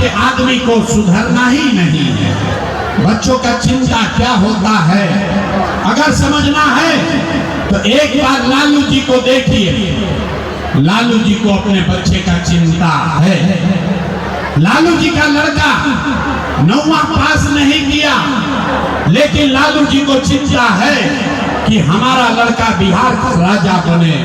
के आदमी को सुधरना ही नहीं है। बच्चों का चिंता क्या होता है अगर समझना है तो एक बार लालू जी को देखिए। लालू जी को अपने बच्चे का चिंता है। लालू जी का लड़का 9वां पास नहीं किया, लेकिन लालू जी को चिंता है कि हमारा लड़का बिहार का राजा बने।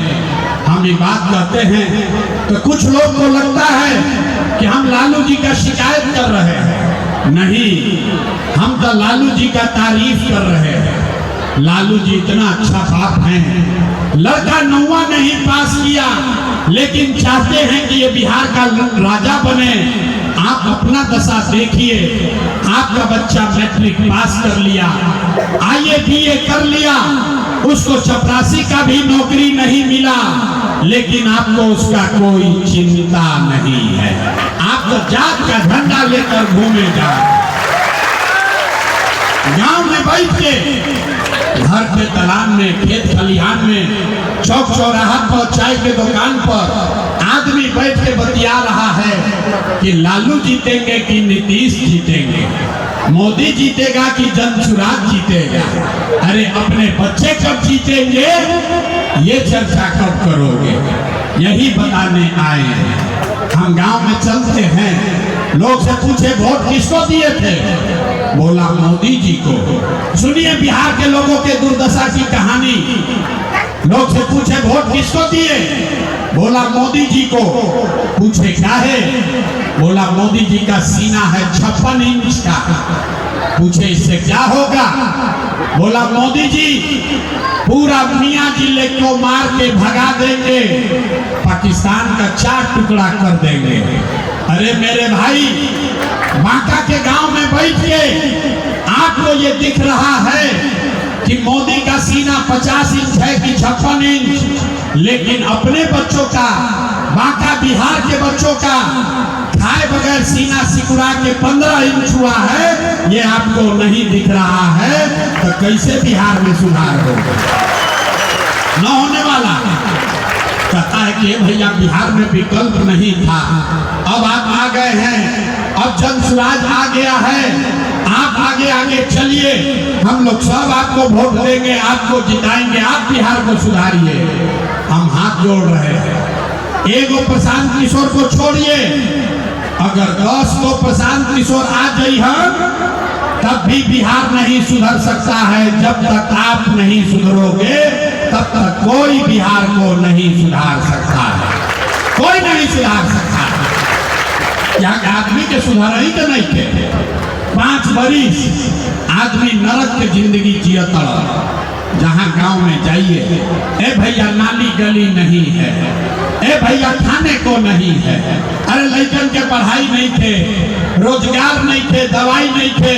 हम ये बात कहते हैं तो कुछ लोग को लगता है कि हम लालू जी का शिकायत कर रहे हैं। नहीं, हम तो लालू जी का तारीफ कर रहे हैं। लालू जी इतना अच्छा बाप हैं। लड़का 9वां नहीं पास किया, लेकिन चाहते हैं कि ये बिहार का राजा बने। आप अपना दशा देखिए। आपका बच्चा मैट्रिक पास कर लिया, आईए बीए कर लिया, उसको चपरासी का भी नौकरी नहीं मिला, लेकिन आपको उसका कोई चिंता नहीं है। आप तो जात का झंडा लेकर घूमेगा। गांव में बैठ के, घर के तालाब में, खेत खलिहान में, चौक चौराहा पर, चाय के दुकान पर आदमी बैठ के बतिया रहा है कि लालू जीतेंगे कि नीतीश जीतेंगे, मोदी जीतेगा कि जनसुराज जीतेगा। अरे अपने बच्चे कब जीतेंगे ये चर्चा कब करोगे, यही बताने आए हैं। हम गांव में चलते हैं, लोग से पूछे वोट किसको दिए थे, बोला मोदी जी को। सुनिए बिहार के लोगों के दुर्दशा की कहानी। लोग से पूछे वोट किसको दिए, बोला मोदी जी को। पूछे क्या है, बोला मोदी जी का सीना है 56 इंच का। पूछे इससे क्या होगा, बोला मोदी जी पूरा मियां जिले को मार के भगा देंगे, पाकिस्तान का 4 टुकड़ा कर देंगे। अरे मेरे भाई, बांका के गांव में बैठ के आपको ये दिख रहा है कि मोदी का सीना 50 इंच है कि 56 इंच, लेकिन अपने बच्चों का, बांका बिहार के बच्चों का खाए बगैर सीना सिकुड़ा के 15 इंच हुआ है, ये आपको नहीं दिख रहा है। तो कैसे बिहार में सुधार होगा? न होने वाला। कहता है कि भैया बिहार में विकल्प नहीं था, अब आप आ गए हैं, अब जनसुराज आ गया है, आप आगे आगे चलिए, हम लोग सब आपको वोट देंगे, आपको जिताएंगे, आप बिहार को सुधारिए। हम हाथ जोड़ रहे हैं। एगो प्रशांत किशोर को छोड़िए, अगर 10 को प्रशांत किशोर आ जाई है तब भी बिहार नहीं सुधर सकता है। जब तक आप नहीं सुधरोगे तब तक कोई बिहार को नहीं सुधार सकता है, कोई नहीं सुधार सकता है। क्या आदमी के सुधार ही तो नहीं थे। 5 बरिस आदमी नरक के जिंदगी जियता। जहाँ गांव में जाइए, ए भैया नाली गली नहीं है, ए भैया खाने को नहीं है, अरे लड़कन के पढ़ाई नहीं थे, रोजगार नहीं थे, दवाई नहीं थे,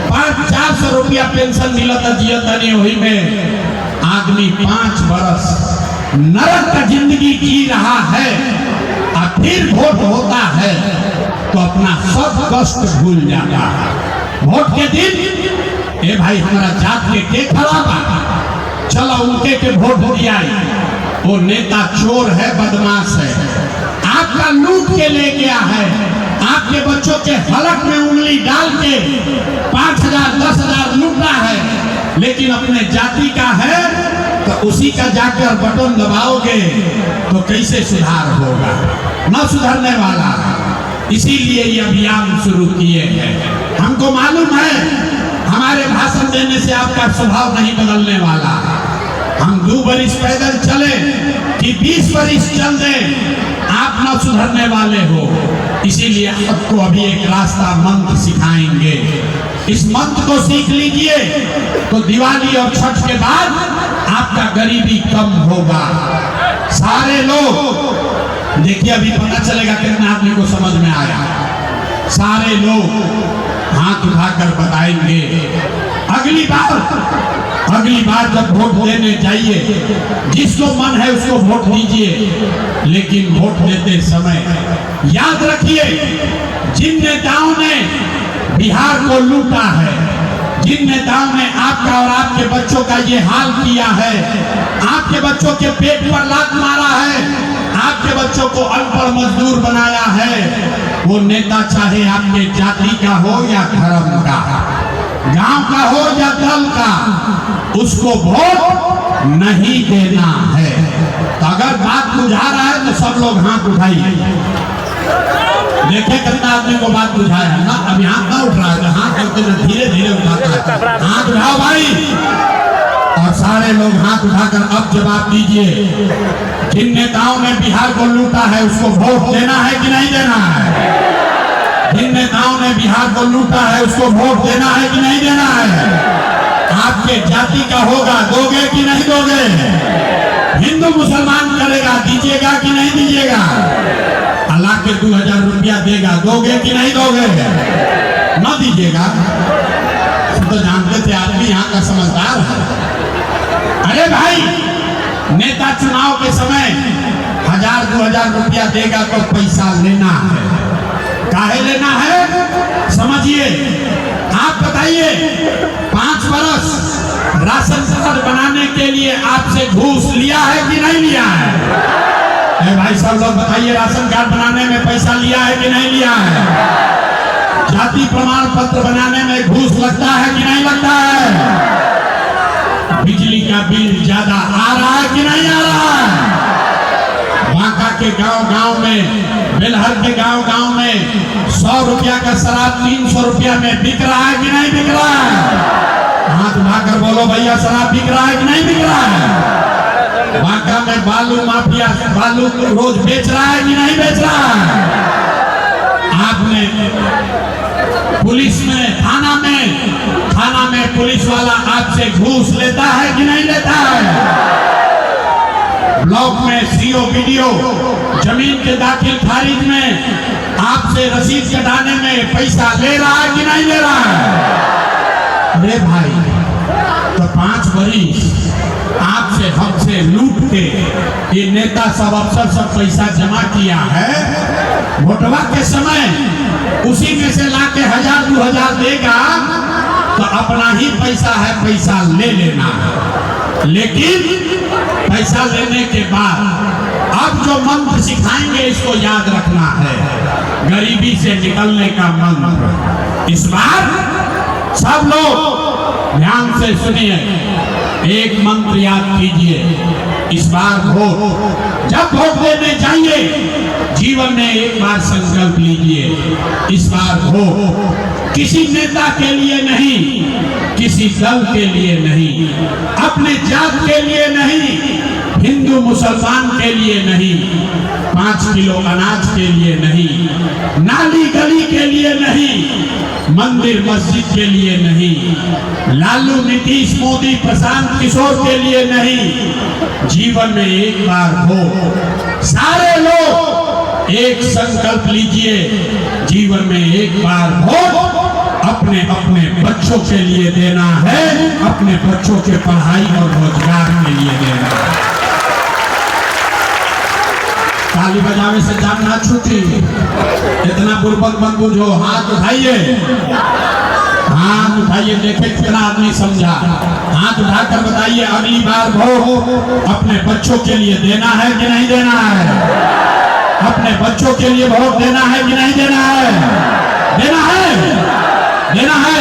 500-400 रुपया पेंशन मिला था जियता नहीं। वही में आदमी 5 बरस नरक का जिंदगी जी रहा है, और फिर वोट होता है तो अपना सब कष्ट भूल जाता है। वोट के दिन ए भाई हमारा जात के खड़ा बा, चलो उनके के वोट दिया। वो नेता चोर है, बदमाश है, आपका लूट के ले गया है, आपके बच्चों के हलक में उंगली डाल के 5,000-10,000 लूटा है, लेकिन अपने जाति का है तो उसी का जाकर बटन दबाओगे तो कैसे सुधार होगा? न सुधरने वाला। इसीलिए ये अभियान शुरू किए हैं। हमको मालूम है हमारे भाषण देने से आपका स्वभाव नहीं बदलने वाला। हम 2 बरिस पैदल चले कि 20 बरिस चल दे, आप न सुधरने वाले हो। इसीलिए आपको अभी एक रास्ता मंत्र सिखाएंगे। इस मंत्र को सीख लीजिए तो दिवाली और छठ के बाद आपका गरीबी कम होगा। सारे लोग देखिए, अभी पता चलेगा कितने आदमी को समझ में आया। सारे लोग हाथ उठाकर बताएंगे। अगली बार जब वोट देने जाइए, जिसको मन है उसको वोट दीजिए, लेकिन वोट देते समय याद रखिए, जिन नेताओं ने बिहार को लूटा है, जिन नेताओं ने आपका और आपके बच्चों का ये हाल किया है, आपके बच्चों के पेट पर लात मारा है, आपके बच्चों को अनपढ़ मजदूर बनाया है, वो नेता चाहे आपके जाति का हो या धर्म का, गांव का हो या दल का, उसको वोट नहीं देना है। तो अगर बात बुझा रहा है तो सब लोग हाथ उठाइए। देखे कितना आदमी को बात बुझाया ना, अभी हाथ ना उठ रहा है, हाथ करते ना धीरे धीरे उठाता है। हाथ उठाओ भाई, और सारे लोग हाथ उठाकर अब जवाब दीजिए। जिन नेताओं ने बिहार को लूटा है उसको वोट देना है कि नहीं देना है? जिन नेताओं ने बिहार को लूटा है उसको वोट देना है कि नहीं देना है? आपके जाति का होगा, दोगे कि नहीं दोगे? हिंदू मुसलमान करेगा, दीजिएगा कि नहीं दीजिएगा? अल्लाह के 2000 रुपया देगा, दोगे कि नहीं दोगे? न दीजिएगा तो जानते थे आदमी यहाँ का समझदार है। अरे भाई, नेता चुनाव के समय 1000-2000 रुपया देगा तो पैसा लेना है। काहे लेना है समझिए। आप बताइए, 5 बरस राशन कार्ड बनाने के लिए आपसे घूस लिया है कि नहीं लिया है? भाई सब लोग बताइए, राशन कार्ड बनाने में पैसा लिया है कि नहीं लिया है? जाति प्रमाण पत्र बनाने में घूस लगता है कि नहीं लगता है? बिजली का बिल ज्यादा आ रहा है कि नहीं आ रहा है? बांका के गांव-गांव में, बेलहर के गांव-गांव में 100 रुपया का शराब 300 रुपया में बिक रहा है कि नहीं बिक रहा है? हाथ उठाकर बोलो भैया, शराब बिक रहा है कि नहीं बिक रहा है? बांका में बालू माफिया बालू रोज बेच रहा है कि नहीं बेच रहा है? आपने पुलिस में, थाना में पुलिस वाला आपसे घूस लेता है कि नहीं लेता है? ब्लॉक में सीओ वीडियो जमीन के दाखिल खारिज में आपसे रसीद कटाने में पैसा ले रहा है कि नहीं ले रहा है? अरे भाई, तो 5 बरिस आपसे हमसे लूट के ये नेता सब अफसर सब पैसा जमा किया है। वोटवा के समय उसी में से लाके 1000-2000 देगा तो अपना ही पैसा है, पैसा ले लेना है। लेकिन पैसा लेने के बाद अब जो मंत्र सिखाएंगे इसको याद रखना है, गरीबी से निकलने का मंत्र। इस बार सब लोग ध्यान से सुनिए, एक मंत्र याद कीजिए। इस बार वोट, जब वोट देने जाइए जीवन में एक बार संकल्प लीजिए, इस बार वोट किसी नेता के लिए नहीं, किसी दल के लिए नहीं, अपने जात के लिए नहीं, हिंदू मुसलमान के लिए नहीं, 5 किलो अनाज के लिए नहीं, नाली गली के लिए नहीं, मंदिर मस्जिद के लिए नहीं, लालू नीतीश मोदी प्रशांत किशोर के लिए नहीं। जीवन में एक बार हो, सारे लोग एक संकल्प लीजिए, जीवन में एक बार हो, अपने अपने बच्चों के लिए देना है, अपने बच्चों के पढ़ाई और रोजगार के लिए देना है। ताली बजावे से जान ना छूटी, इतना बुर्बक मत बुझो। हाथ उठाइए, हाथ उठाइए, देखे कितना आदमी समझा। हाथ उठाकर बताइए, अगली बार वोट अपने बच्चों के लिए देना है कि नहीं देना है? अपने बच्चों के लिए वोट देना है कि नहीं देना है? देना है, देना है।